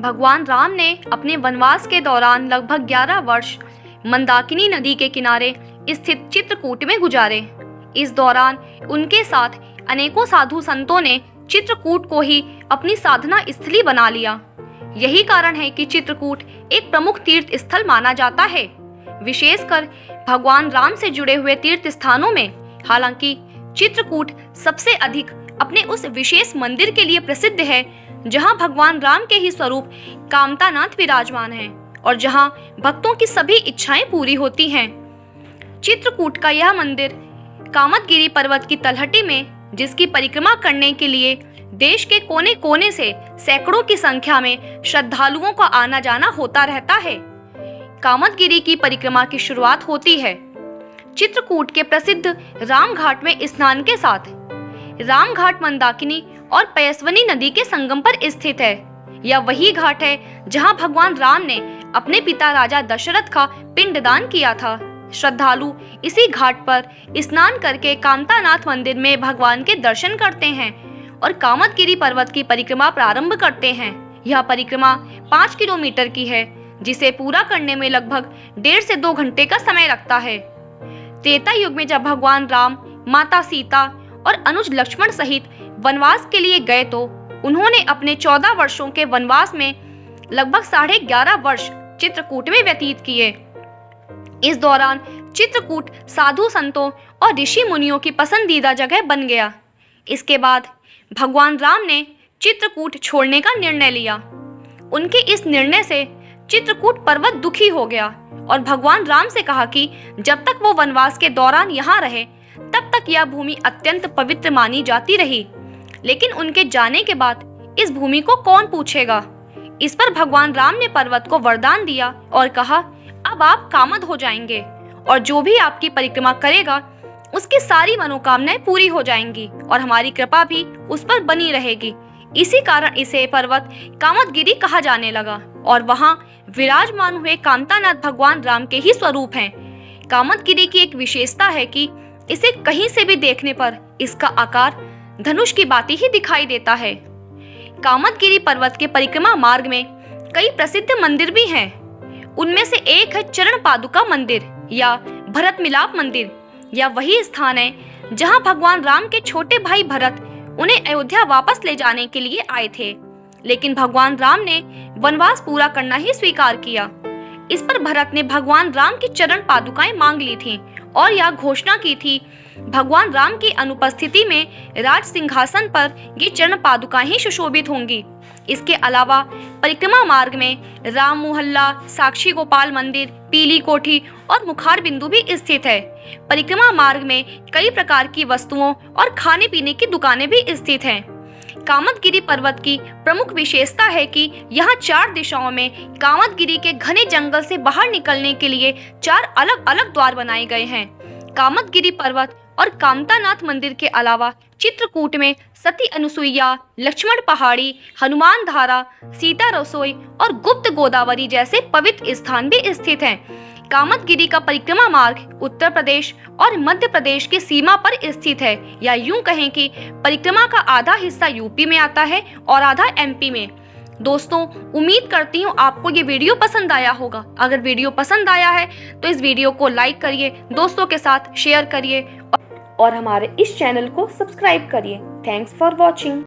भगवान राम ने अपने वनवास के दौरान लगभग 11 वर्ष मंदाकिनी नदी के किनारे स्थित चित्रकूट में गुजारे। इस दौरान उनके साथ अनेकों साधु संतों ने चित्रकूट को ही अपनी साधना स्थली बना लिया। यही कारण है कि चित्रकूट एक प्रमुख तीर्थ स्थल माना जाता है, विशेषकर भगवान राम से जुड़े हुए तीर्थ स्थानों में। हालांकि चित्रकूट सबसे अधिक अपने उस विशेष मंदिर के लिए प्रसिद्ध है जहां भगवान राम के ही स्वरूप कामतानाथ विराजमान हैं और जहां भक्तों की सभी इच्छाएं पूरी होती हैं। चित्रकूट का यह मंदिर कामदगिरी पर्वत की तलहटी में, जिसकी परिक्रमा करने के लिए देश के कोने कोने से सैकड़ों की संख्या में श्रद्धालुओं का आना जाना होता रहता है। कामदगिरी की परिक्रमा की शुरुआत होती है चित्रकूट के प्रसिद्ध राम घाट में स्नान के साथ। राम घाट मंदाकिनी और पयस्विनी नदी के संगम पर स्थित है। यह वही घाट है जहां भगवान राम ने अपने पिता राजा दशरथ का पिंडदान किया था। श्रद्धालु इसी घाट पर स्नान करके कामतानाथ मंदिर में भगवान के दर्शन करते हैं और कामदगिरी पर्वत की परिक्रमा प्रारंभ करते हैं। यह परिक्रमा 5 किलोमीटर की है, जिसे पूरा करने में लगभग 1.5 से 2 घंटे का समय लगता है। त्रेता युग में जब भगवान राम, माता सीता और अनुज लक्ष्मण सहित वनवास के लिए गए तो उन्होंने अपने 14 वर्षों के वनवास में लगभग 11.5 वर्ष चित्रकूट में व्यतीत किए। इस दौरान चित्रकूट साधु संतों और ऋषि मुनियों की पसंदीदा जगह बन गया। इसके बाद भगवान राम ने चित्रकूट छोड़ने का निर्णय लिया। उनके इस निर्णय से चित्रकूट पर्वत दुखी हो गया और भगवान राम से कहा कि जब तक वो वनवास के दौरान यहाँ रहे तब तक यह भूमि अत्यंत पवित्र मानी जाती रही, लेकिन उनके जाने के बाद इस भूमि को कौन पूछेगा। इस पर भगवान राम ने पर्वत को वरदान दिया और कहा, अब आप कामद हो जाएंगे और जो भी आपकी परिक्रमा करेगा उसकी सारी मनोकामनाएं पूरी हो जाएंगी और हमारी कृपा भी उस पर बनी रहेगी। इसी कारण इसे पर्वत कामदगिरी कहा जाने लगा और वहां विराजमान हुए कामतानाथ भगवान राम के ही स्वरूप हैं। कामदगिरी की एक विशेषता है कि इसे कहीं से भी देखने पर इसका आकार धनुष की भांति ही दिखाई देता है। कामदगिरी पर्वत के परिक्रमा मार्ग में कई प्रसिद्ध मंदिर भी हैं। उनमें से एक है चरण पादुका मंदिर या भरत मिलाप मंदिर। यह वही स्थान है जहां भगवान राम के छोटे भाई भरत उन्हें अयोध्या वापस ले जाने के लिए आए थे, लेकिन भगवान राम ने वनवास पूरा करना ही स्वीकार किया। इस पर भरत ने भगवान राम की चरण पादुकाएं मांग ली थीं और यह घोषणा की थी, भगवान राम की अनुपस्थिति में राज सिंहासन पर ये चरण पादुकाएं ही सुशोभित होंगी। इसके अलावा परिक्रमा मार्ग में राम मुहल्ला, साक्षी गोपाल मंदिर, पीली कोठी और मुखार बिंदु भी स्थित है। परिक्रमा मार्ग में कई प्रकार की वस्तुओं और खाने पीने की दुकानें भी स्थित हैं। कामदगिरी पर्वत की प्रमुख विशेषता है कि यहाँ 4 दिशाओं में कामदगिरी के घने जंगल से बाहर निकलने के लिए 4 अलग अलग द्वार बनाए गए हैं। कामदगिरी पर्वत और कामतानाथ मंदिर के अलावा चित्रकूट में सती अनुसुईया, लक्ष्मण पहाड़ी, हनुमान धारा, सीता रसोई और गुप्त गोदावरी जैसे पवित्र स्थान भी स्थित हैं। कामदगिरी का परिक्रमा मार्ग उत्तर प्रदेश और मध्य प्रदेश की सीमा पर स्थित है, या यूं कहें कि परिक्रमा का आधा हिस्सा यूपी में आता है और आधा एमपी में। दोस्तों, उम्मीद करती हूँ आपको ये वीडियो पसंद आया होगा। अगर वीडियो पसंद आया है तो इस वीडियो को लाइक करिए, दोस्तों के साथ शेयर करिए और हमारे इस चैनल को सब्सक्राइब करिए। Thanks for watching.